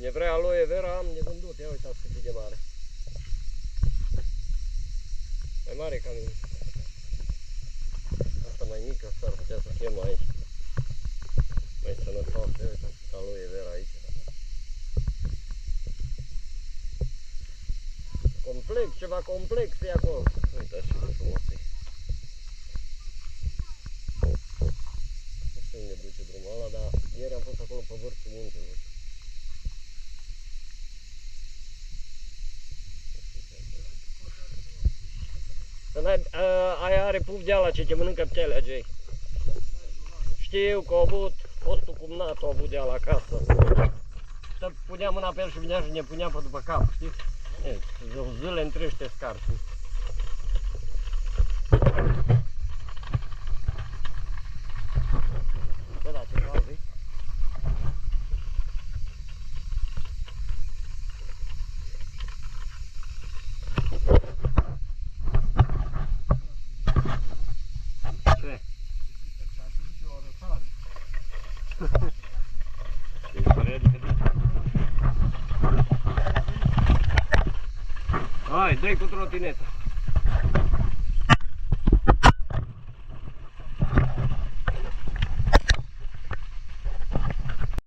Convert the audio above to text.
Cine vrea aloe vera am de vândut, ia uitați cât e de mare. Mai mare ca mine. Asta mai mică s-ar putea să fie mai sănătoasă, ia uitați cât aloe vera aici. Complex, ceva complex e acolo. Uitați ce frumos e. Nu știu unde duce drumul ăla, dar ieri am fost acolo pe vârful muntelui. Aia are puf de ala ce te mănâncă pielea, Jay. Știu că a avut, fostul cumnatul a avut de ala acasă. Să punea mâna pe el și vinea și ne punea pe după cap, știți? Zile întregi te scarci. Bă, da, ce cald e? Ce? Hai, dă-i cu trotineta.